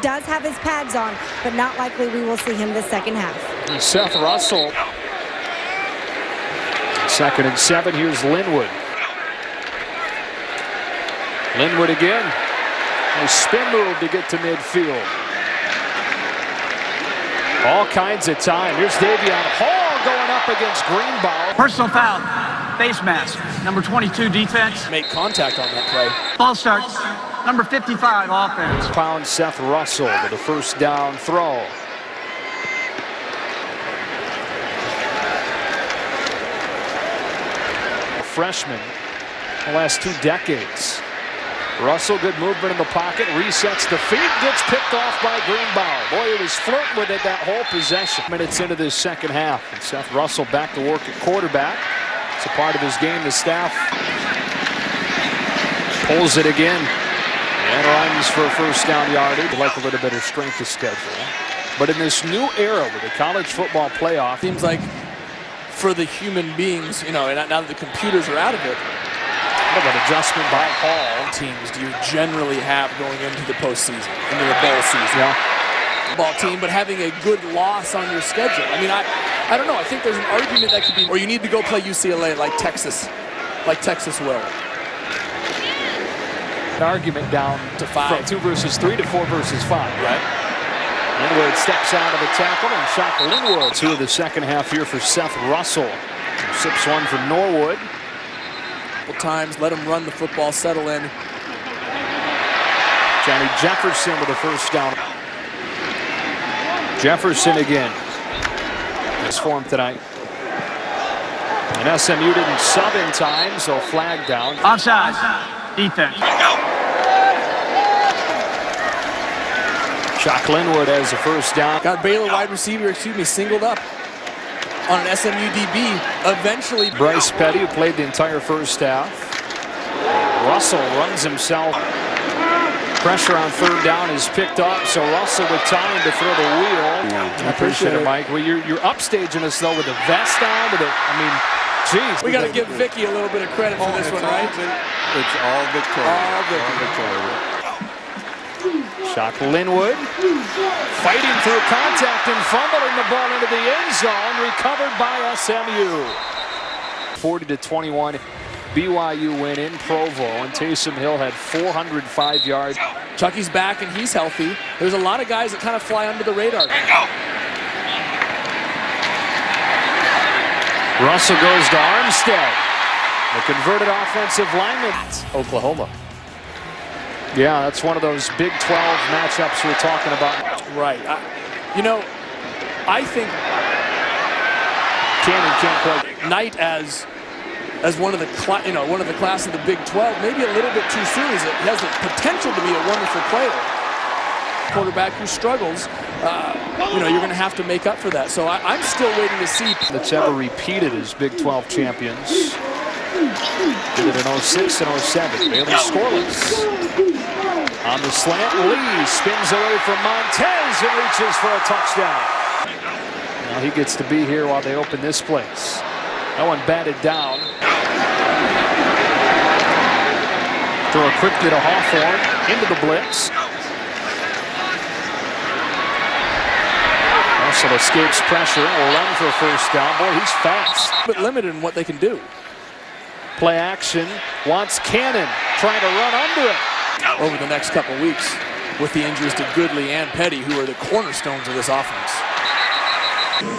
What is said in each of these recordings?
does have his pads on, but not likely we will see him the second half. Seth Russell. 2nd and 7. Here's Linwood. Linwood again. A spin move to get to midfield. All kinds of time. Here's Davion Hall going up against Greenbow. Personal foul. Face mask. Number 22 defense. Make contact on that play. Ball starts. Number 55 offense. Found Seth Russell with a first down throw. A freshman the last 2 decades. Russell, good movement in the pocket, resets the feet, gets picked off by Greenbow. Boy, he was flirting with it that whole possession. Minutes into this second half, and Seth Russell back to work at quarterback. It's a part of his game. The staff pulls it again and runs for a first down yardage. Like a little bit of strength of schedule. But in this new era with the college football playoff, Seems like for the human beings, you know, now that the computers are out of it, what an adjustment by Hall. teams do you generally have going into the postseason, into the bowl season? Yeah. Ball team, but having a good loss on your schedule. I mean, I don't know. I think there's an argument that could be, or you need to go play UCLA like Texas will. An argument down To 5. from 2 versus 3 to 4 versus 5, right? Linwood steps out of the tackle and shot Linwood. 2 of the second half here for Seth Russell. 6-1 for Norwood. Couple times, let him run the football, settle in. Johnny Jefferson with a first down. Jefferson again. This form tonight. And SMU didn't sub in time, so flag down. Offside. Defense. Chuck Linwood has a first down. Got Baylor wide receiver, singled up on an SMU DB. Eventually, Bryce Petty, who played the entire first half. Russell runs himself. Pressure on third down is picked up, so Russell with time to throw the wheel. I appreciate it, Mike. Well, you're upstaging us, though, with the vest on. Geez. we got to give Vicky a little bit of credit for this one, right? It's all Victoria. Shock Linwood. Fighting through contact and fumbling the ball into the end zone. Recovered by SMU. 40-21. BYU win in Provo, and Taysom Hill had 405 yards. Chucky's back and he's healthy. There's a lot of guys that kind of fly under the radar. Russell goes to Armstead, the converted offensive lineman. Oklahoma. Yeah, that's one of those Big 12 matchups we're talking about. Right. I think Cannon can't play. Knight as one of the class of the Big 12, maybe a little bit too soon. He has the potential to be a wonderful player. Quarterback who struggles, you're going to have to make up for that. So I'm still waiting to see. That's ever repeated as Big 12 champions. Did it in 06 and 07. Baylor scoreless. On the slant, Lee spins away from Montez and reaches for a touchdown. Now he gets to be here while they open this place. That one batted down. Throw it quickly to Hawthorne, into the blitz. Russell escapes pressure, will run for a first down. Boy, he's fast. But limited in what they can do. Play action, wants Cannon, trying to run under it. Over the next couple weeks with the injuries to Goodley and Petty, who are the cornerstones of this offense.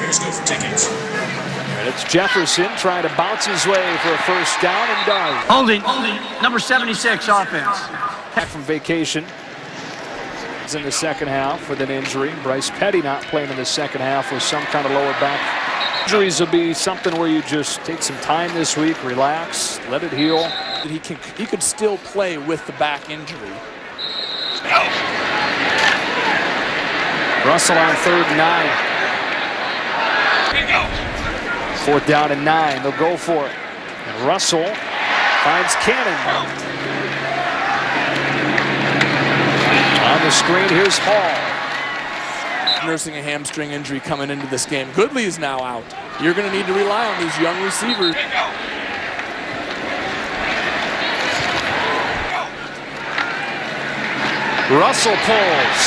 Here's go for tickets. And it's Jefferson trying to bounce his way for a first down and does. Holding. Number 76 offense. Back from vacation. He's in the second half with an injury. Bryce Petty not playing in the second half with some kind of lower back. Injuries will be something where you just take some time this week, relax, let it heal. He could still play with the back injury. Russell on 3rd and 9. 4th down and 9. They'll go for it. And Russell finds Cannon. On the screen, here's Hall. Nursing a hamstring injury coming into this game. Goodley is now out. You're going to need to rely on these young receivers. Russell pulls.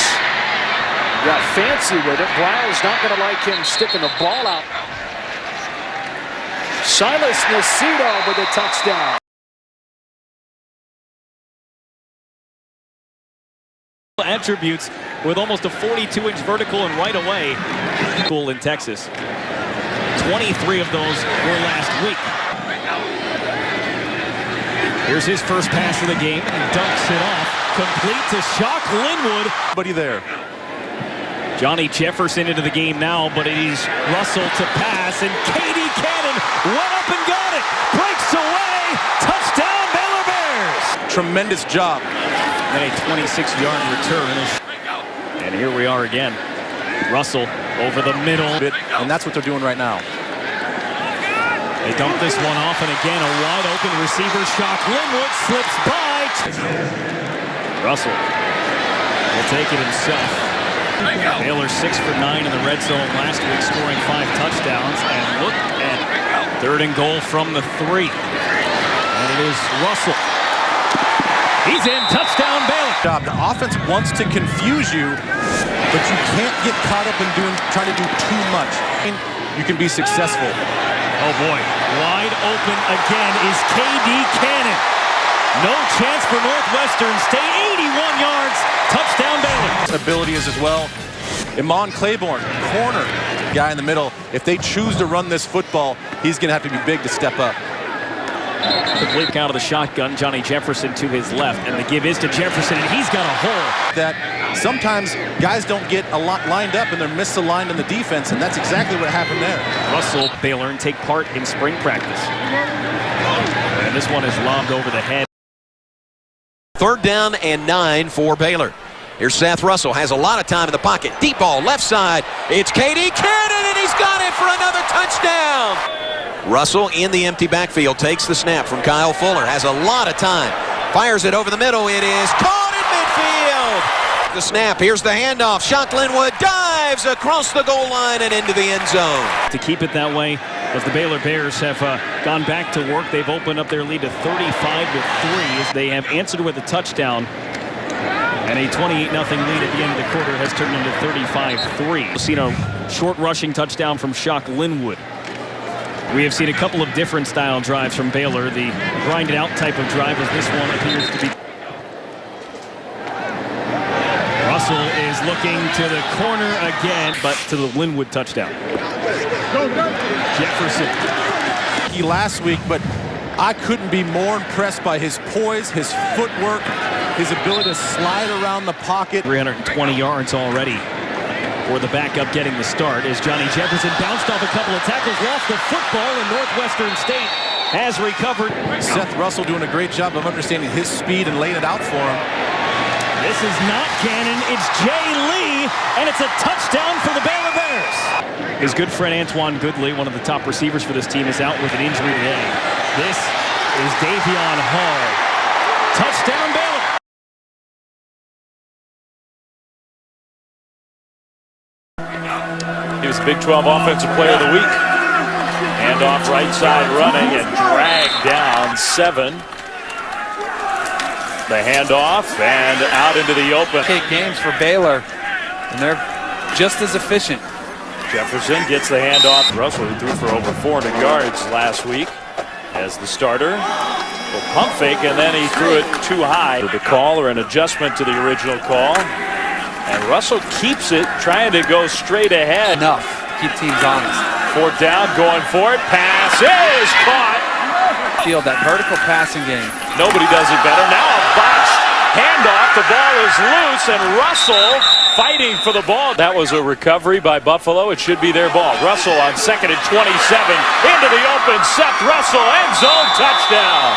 Got fancy with it. Brown's not going to like him sticking the ball out. Silas Nacito with a touchdown. Attributes with almost a 42-inch vertical and right away. Cool in Texas. 23 of those were last week. Here's his first pass of the game. He dunks it off. Complete to Shock Linwood. Buddy there. Johnny Jefferson into the game now, but it is Russell to pass, and K.D. Cannon went up and got it. Breaks away. Touchdown, Baylor Bears. Tremendous job. And a 26-yard return. And here we are again. Russell over the middle. And that's what they're doing right now. They dump this one off, and again, a wide-open receiver. Shock Linwood slips by. Russell will take it himself. Baylor 6 for 9 in the red zone last week, scoring 5 touchdowns. And look at 3rd and goal from the 3. And it is Russell. He's in. Touchdown, Baylor. The offense wants to confuse you, but you can't get caught up in trying to do too much. You can be successful. Oh boy, wide open again is K.D. Cannon. No chance for Northwestern State. 81 yards. Touchdown, Baylor. Ability is as well. Iman Claiborne, corner guy in the middle. If they choose to run this football, he's going to have to be big to step up. Complete count of the shotgun. Johnny Jefferson to his left, and the give is to Jefferson, and he's got a hole. That sometimes guys don't get a lot lined up and they're misaligned in the defense, and that's exactly what happened there. Russell, Baylor, and take part in spring practice. And this one is lobbed over the head. 3rd down and 9 for Baylor. Here's Seth Russell, has a lot of time in the pocket. Deep ball, left side. It's K.D. Cannon, and he's got it for another touchdown. Russell in the empty backfield, takes the snap from Kyle Fuller, has a lot of time, fires it over the middle, it is caught in midfield. The snap, here's the handoff, Shock Linwood dives across the goal line and into the end zone. To keep it that way, as the Baylor Bears have gone back to work, they've opened up their lead to 35 with 3 as they have answered with a touchdown. And a 28-0 lead at the end of the quarter has turned into 35-3. We've seen a short rushing touchdown from Shock Linwood. We have seen a couple of different style drives from Baylor. The grinded out type of drive as this one appears to be. Russell is looking to the corner again, but to the Linwood touchdown. Jefferson. He last week, but I couldn't be more impressed by his poise, his footwork, his ability to slide around the pocket. 320 yards already for the backup getting the start as Johnny Jefferson bounced off a couple of tackles, lost the football, and Northwestern State has recovered. Seth Russell doing a great job of understanding his speed and laying it out for him. This is not Cannon, it's Jay Lee, and it's a touchdown for the Baylor Bears. His good friend Antoine Goodley, one of the top receivers for this team, is out with an injury today. This is Davion Hall. Touchdown, Baylor. He was Big 12 Offensive Player of the Week. Handoff right side running and dragged down 7. The handoff and out into the open. Big games for Baylor, and they're just as efficient. Jefferson gets the handoff. Russell, who threw for over 400 yards last week as the starter. Well, pump fake, and then he threw it too high. The call or an adjustment to the original call. And Russell keeps it, trying to go straight ahead. Enough to keep teams honest. 4th down, going for it. Pass is caught. Field that vertical passing game. Nobody does it better. Now a botched handoff. The ball is loose, and Russell fighting for the ball. That was a recovery by Buffalo. It should be their ball. Russell on 2nd and 27. Into the open. Seth Russell, end zone touchdown.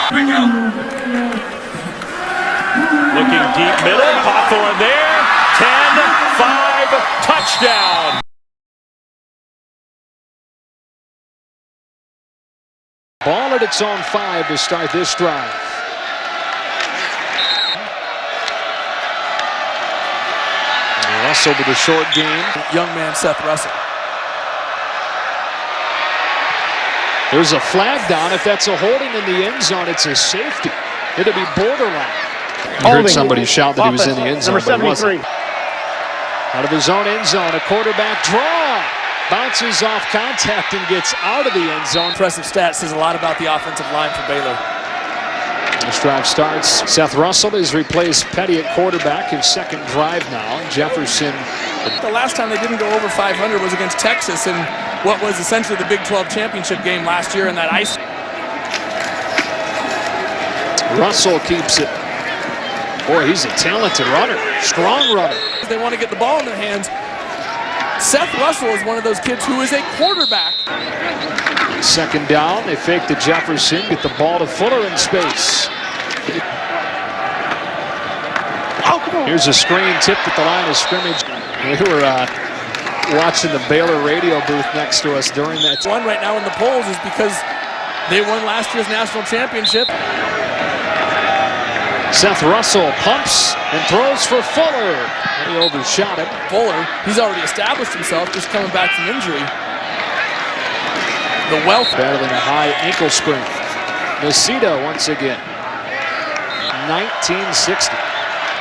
Looking deep middle. Hawthorne there. 10-5 touchdown. Ball at its own 5 to start this drive. Russell with a short game. Young man Seth Russell. There's a flag down. If that's a holding in the end zone, it's a safety. It'll be borderline. You heard somebody shout that he was in the end zone, but it wasn't. Out of his own end zone, a quarterback draw. Bounces off contact and gets out of the end zone. Impressive stat, says a lot about the offensive line for Baylor. This drive starts. Seth Russell has replaced Petty at quarterback, his second drive now. Jefferson. The last time they didn't go over 500 was against Texas in what was essentially the Big 12 championship game last year in that ice. Russell keeps it. Boy, he's a talented runner, strong runner. They want to get the ball in their hands. Seth Russell is one of those kids who is a quarterback. Second down, they fake to Jefferson, get the ball to Fuller in space. Here's a screen tipped at the line of scrimmage. We were watching the Baylor radio booth next to us during that. One right now in the polls is because they won last year's national championship. Seth Russell pumps and throws for Fuller. And he overshot it. Fuller, he's already established himself, just coming back from injury. The wealth. Battling a high ankle sprain. Nacita once again. 1960.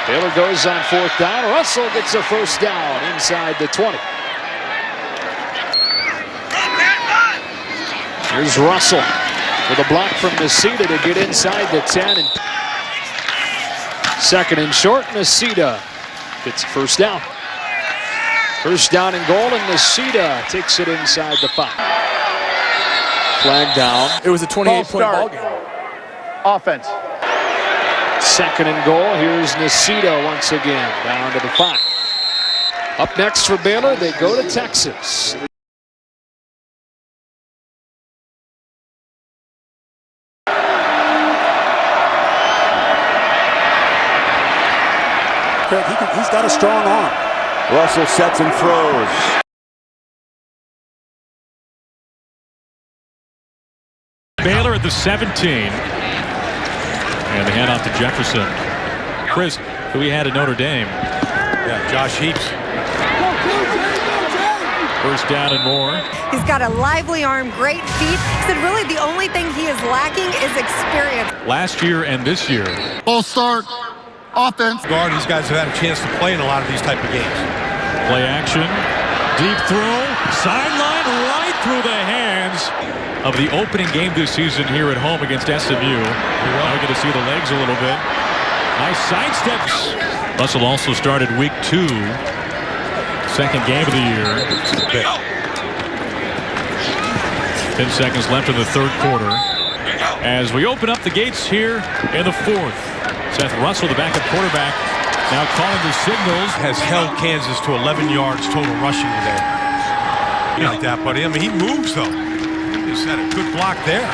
Baylor goes on fourth down. Russell gets a first down inside the 20. Here's Russell with a block from Nacita to get inside the 10. And second and short, Nacita gets first down. First down and goal, and Nacita takes it inside the 5. Flag down. It was a 28-point ball game. Offense. Second and goal. Here's Nacita once again down to the 5. Up next for Baylor, they go to Texas. He's got a strong arm. Russell sets and throws. Baylor at the 17. And the handoff to Jefferson. Chris, who we had at Notre Dame. Yeah, Josh Heaps. First down and more. He's got a lively arm, great feet. He said really the only thing he is lacking is experience. Last year and this year. Full start. Offense. Guard, these guys have had a chance to play in a lot of these type of games. Play action. Deep throw. Sideline right through the hands of the opening game this season here at home against SMU. Now we get to see the legs a little bit. Nice sidesteps. Russell also started week 2. Second game of the year. 10 seconds left in the third quarter. As we open up the gates here in the 4th. Seth Russell, the backup quarterback, now calling the signals. Has held Kansas to 11 yards total rushing today. Like that, buddy. I mean, he moves, though. He just had a good block there.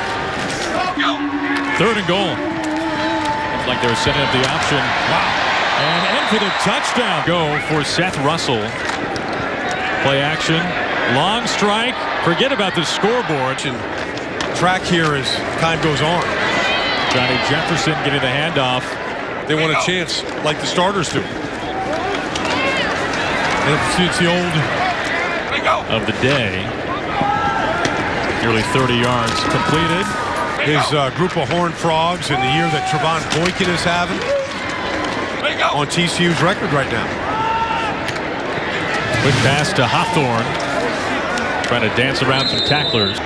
Third and goal. Looks like they were setting up the option. Wow. And in for the touchdown. Go for Seth Russell. Play action. Long strike. Forget about the scoreboard. And track here as time goes on. Johnny Jefferson getting the handoff. They want a chance like the starters do. And it's the old of the day. Nearly 30 yards completed. His group of Horned Frogs in the year that Trevon Boykin is having on TCU's record right now. Quick pass to Hawthorne. Trying to dance around some tacklers.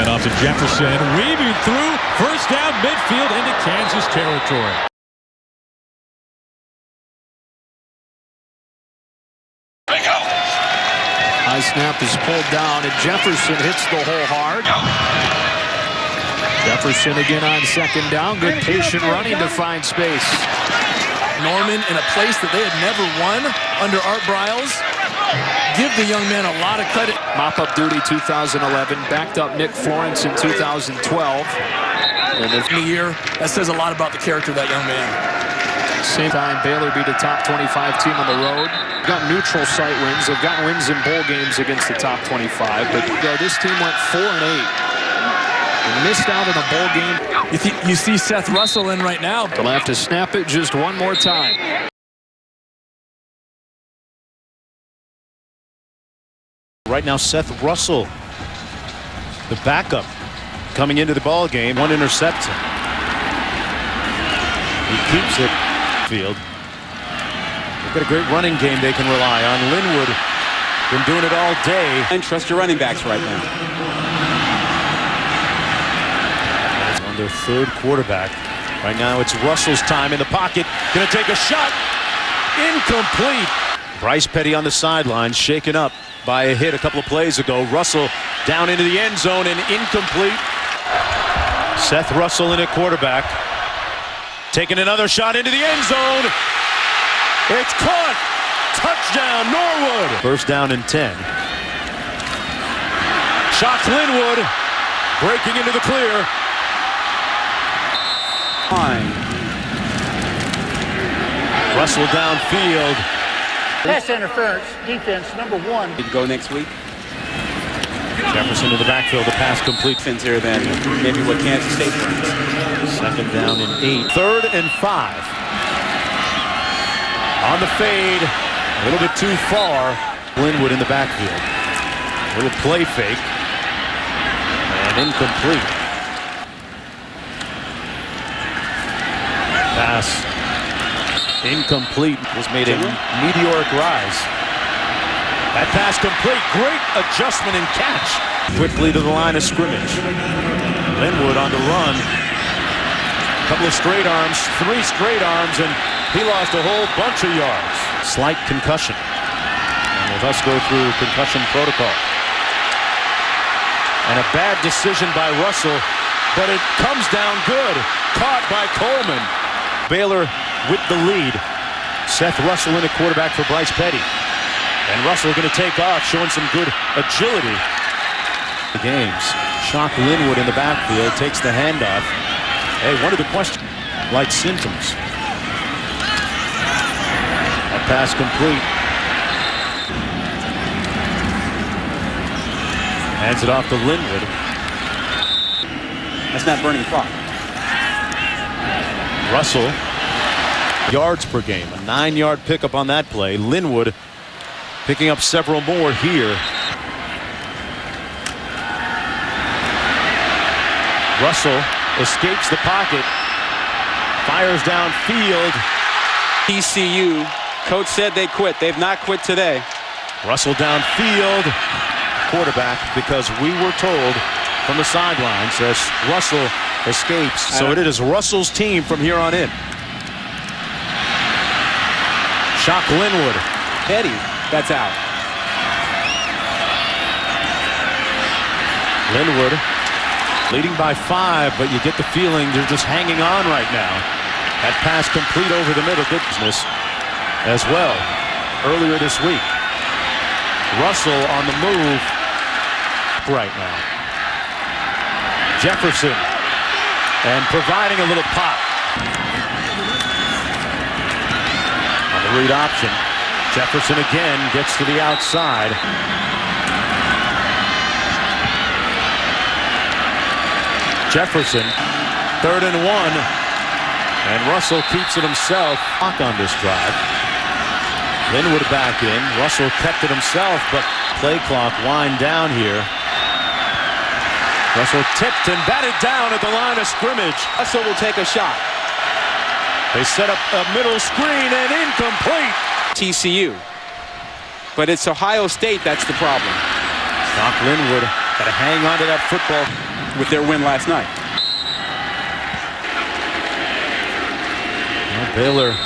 And off to Jefferson, weaving through, first down midfield into Kansas territory. High snap is pulled down, and Jefferson hits the hole hard. Jefferson again on second down. Good patient running to find space. Norman in a place that they had never won under Art Briles. Give the young man a lot of credit. Mop-up duty 2011. Backed up Nick Florence in 2012. And in the year, that says a lot about the character of that young man. Same time, Baylor beat a top 25 team on the road. Got neutral site wins. They've gotten wins in bowl games against the top 25. But this team went 4-8. And missed out in a bowl game. You see Seth Russell in right now. They'll have to snap it just one more time. Right now, Seth Russell, the backup, coming into the ball game. 1 interception. He keeps it. Field. They've got a great running game they can rely on. Linwood been doing it all day. And trust your running backs right now. On their third quarterback. Right now it's Russell's time in the pocket. Gonna take a shot. Incomplete. Bryce Petty on the sideline, shaken up by a hit a couple of plays ago. Russell down into the end zone and incomplete. Seth Russell in at quarterback. Taking another shot into the end zone. It's caught. Touchdown, Norwood. First down and 10. Shock Linwood. Breaking into the clear. Russell downfield. Pass interference, defense, number 1. He'd go next week. Jefferson to the backfield, the pass complete. Here than maybe what Kansas State runs. Second down and 8. Third and 5. On the fade, a little bit too far. Linwood in the backfield. A little play fake. And incomplete. Pass. Incomplete. Was made a meteoric rise. That pass complete. Great adjustment and catch. Quickly to the line of scrimmage. Linwood on the run. A couple of straight arms, 3 straight arms, and he lost a whole bunch of yards. Slight concussion. And with us go through concussion protocol. And a bad decision by Russell, but it comes down good. Caught by Coleman. Baylor with the lead. Seth Russell in at quarterback for Bryce Petty. And Russell going to take off, showing some good agility. The games. Shock Linwood in the backfield, takes the handoff. Hey, one of the questions, light symptoms. That pass complete. Hands it off to Linwood. That's not burning clock. Russell, yards per game, a 9-yard pickup on that play. Linwood picking up several more here. Russell escapes the pocket, fires downfield. TCU, coach said they quit. They've not quit today. Russell downfield. Quarterback, because we were told from the sidelines as Russell escapes. So it is Russell's team from here on in. Shock Linwood. Petty, that's out. Linwood leading by 5, but you get the feeling they're just hanging on right now. That pass complete over the middle. Good business as well earlier this week. Russell on the move right now. Jefferson and providing a little pop. On the read option, Jefferson again gets to the outside. Jefferson, 3rd and 1, and Russell keeps it himself. On this drive. Linwood back in. Russell kept it himself, but play clock wind down here. Russell tipped and batted down at the line of scrimmage. Russell will take a shot. They set up a middle screen and incomplete. TCU. But it's Ohio State that's the problem. Shock Linwood got to hang on to that football with their win last night. Baylor